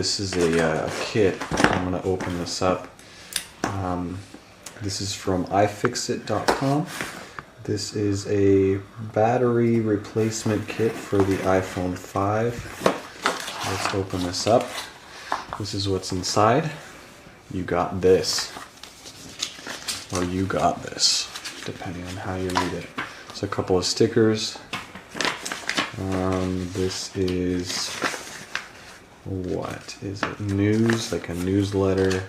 This is a kit. I'm going to open this up. This is from iFixit.com. This is a battery replacement kit for the iPhone 5. Let's open this up. This is what's inside. You got this. Or you got this, depending on how you read it. It's a couple of stickers. This is, what is it? News, like a newsletter.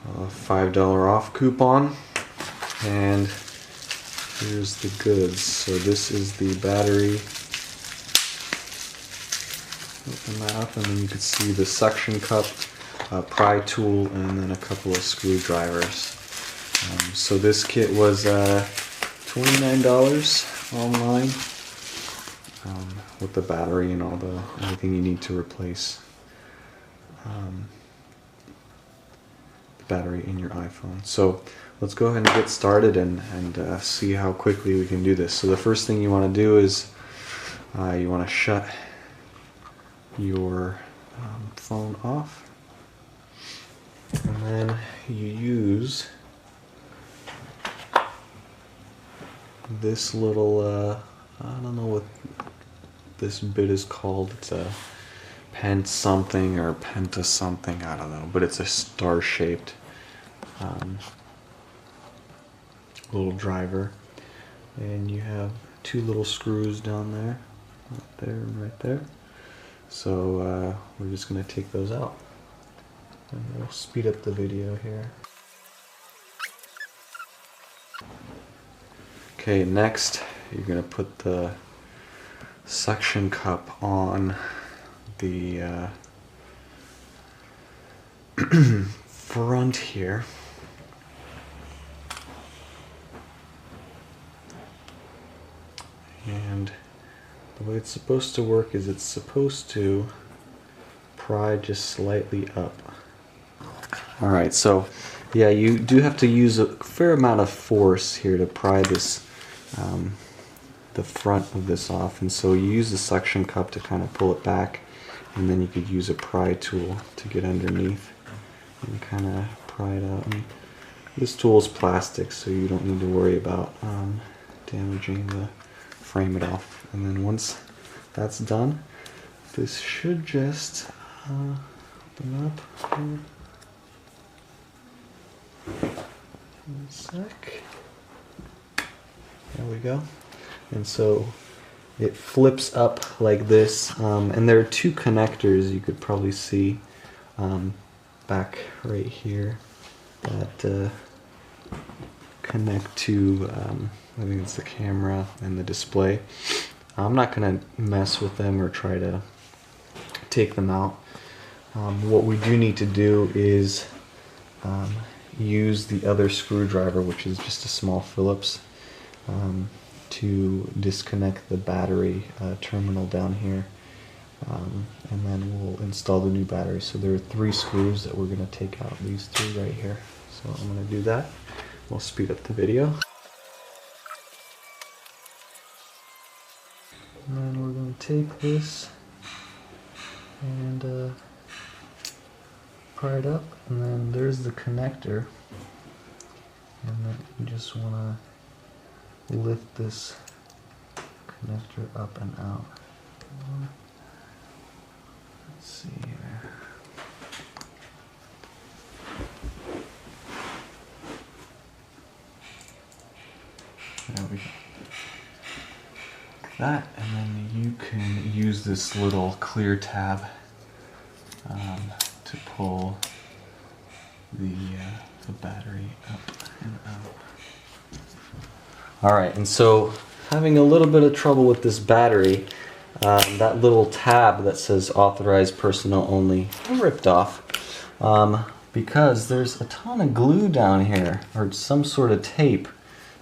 $5 off coupon. And here's the goods. So this is the battery. Open that up and then you can see the suction cup, pry tool, and then a couple of screwdrivers. So this kit was $29 online with the battery and everything you need to replace the battery in your iPhone. So let's go ahead and get started and see how quickly we can do this. So the first thing you want to do is you want to shut your phone off, and then you use this little I don't know what this bit is called. It's a pent something or penta something, I don't know, but it's a star shaped little driver, and you have two little screws down there, right there and right there. So we're just going to take those out, and we'll speed up the video here. Okay, next you're going to put the suction cup on the front here. And the way it's supposed to work is it's supposed to pry just slightly up. Alright, so yeah, you do have to use a fair amount of force here to pry this, the front of this off, and so you use the suction cup to kind of pull it back, and then you could use a pry tool to get underneath and kind of pry it out. And this tool is plastic, so you don't need to worry about damaging the frame at all. And then once that's done, this should just open up here. One sec. There we go. And so it flips up like this, and there are two connectors you could probably see back right here that connect to I think it's the camera and the display. I'm not going to mess with them or try to take them out. What we do need to do is use the other screwdriver, which is just a small Phillips, to disconnect the battery terminal down here, and then we'll install the new battery. So there are 3 screws that we're going to take out, these 3 right here. So I'm going to do that. We'll speed up the video. And then we're going to take this and pry it up, and then there's the connector, and then you just want to lift this connector up and out. Let's see here. There we go. Like that, and then you can use this little clear tab to pull the battery up and out. Alright, and so having a little bit of trouble with this battery, that little tab that says authorized personnel only, I ripped off because there's a ton of glue down here, or some sort of tape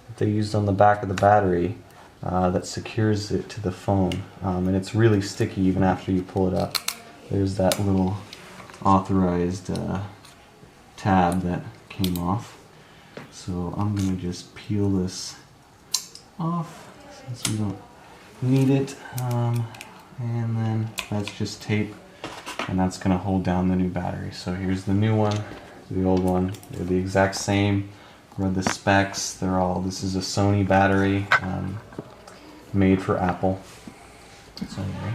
that they used on the back of the battery that secures it to the phone, and it's really sticky even after you pull it up. There's that little authorized tab that came off. So I'm going to just peel this off since we don't need it, and then that's just tape and that's going to hold down the new battery. So here's the new one, the old one. They're the exact same. Read the specs. They're all. This is a Sony battery, made for Apple. So anyway,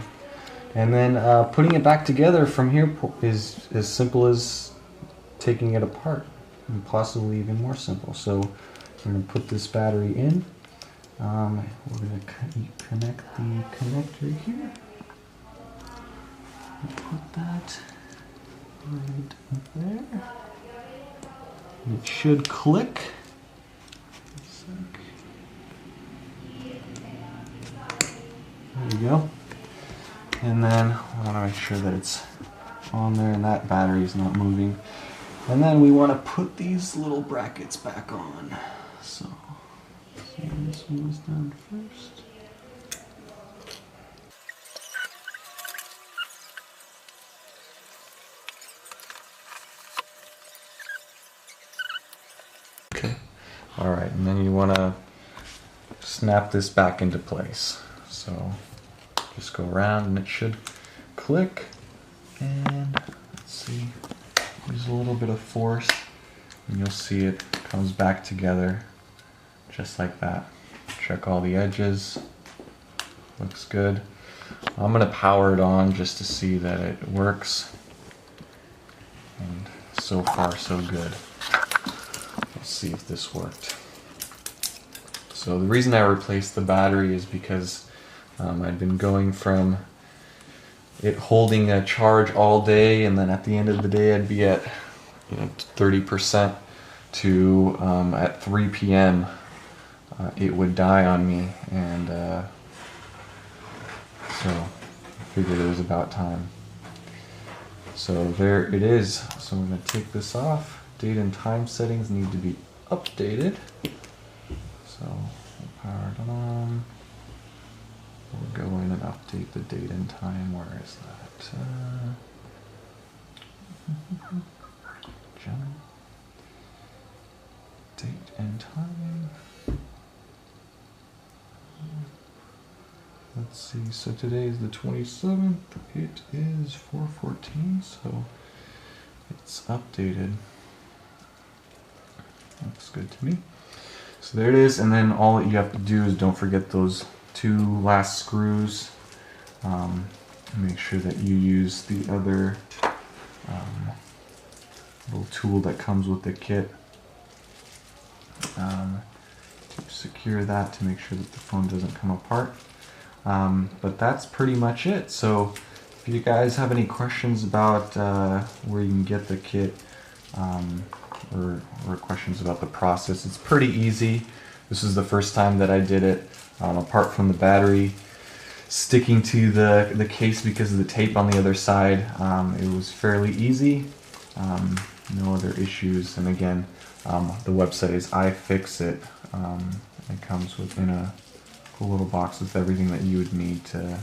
and then putting it back together from here is as simple as taking it apart, and possibly even more simple. So I'm going to put this battery in. We're going to connect the connector here. Put that right up there. It should click. There you go. And then I want to make sure that it's on there and that battery is not moving. And then we want to put these little brackets back on. So this one was done first. Okay. All right, and then you want to snap this back into place. So just go around and it should click. And let's see, use a little bit of force and you'll see it comes back together just like that. Check all the edges. Looks good. I'm going to power it on just to see that it works. And so far so good. Let's see if this worked. So the reason I replaced the battery is because I'd been going from it holding a charge all day, and then at the end of the day I'd be at 30% to at 3 p.m. It would die on me, and so I figured it was about time. So there it is. So I'm going to take this off. Date and time settings need to be updated. So we'll power it on. We'll go in and update the date and time. Where is that? Date and time. Let's see. So today is the 27th. It is 4:14. So it's updated. Looks good to me. So there it is, and then all that you have to do is don't forget those 2 last screws. Make sure that you use the other little tool that comes with the kit to secure that, to make sure that the phone doesn't come apart. But that's pretty much it. So if you guys have any questions about where you can get the kit, or questions about the process, it's pretty easy. This is the first time that I did it, apart from the battery sticking to the case because of the tape on the other side. It was fairly easy, no other issues, and again, the website is iFixit. It comes within a cool little box with everything that you would need to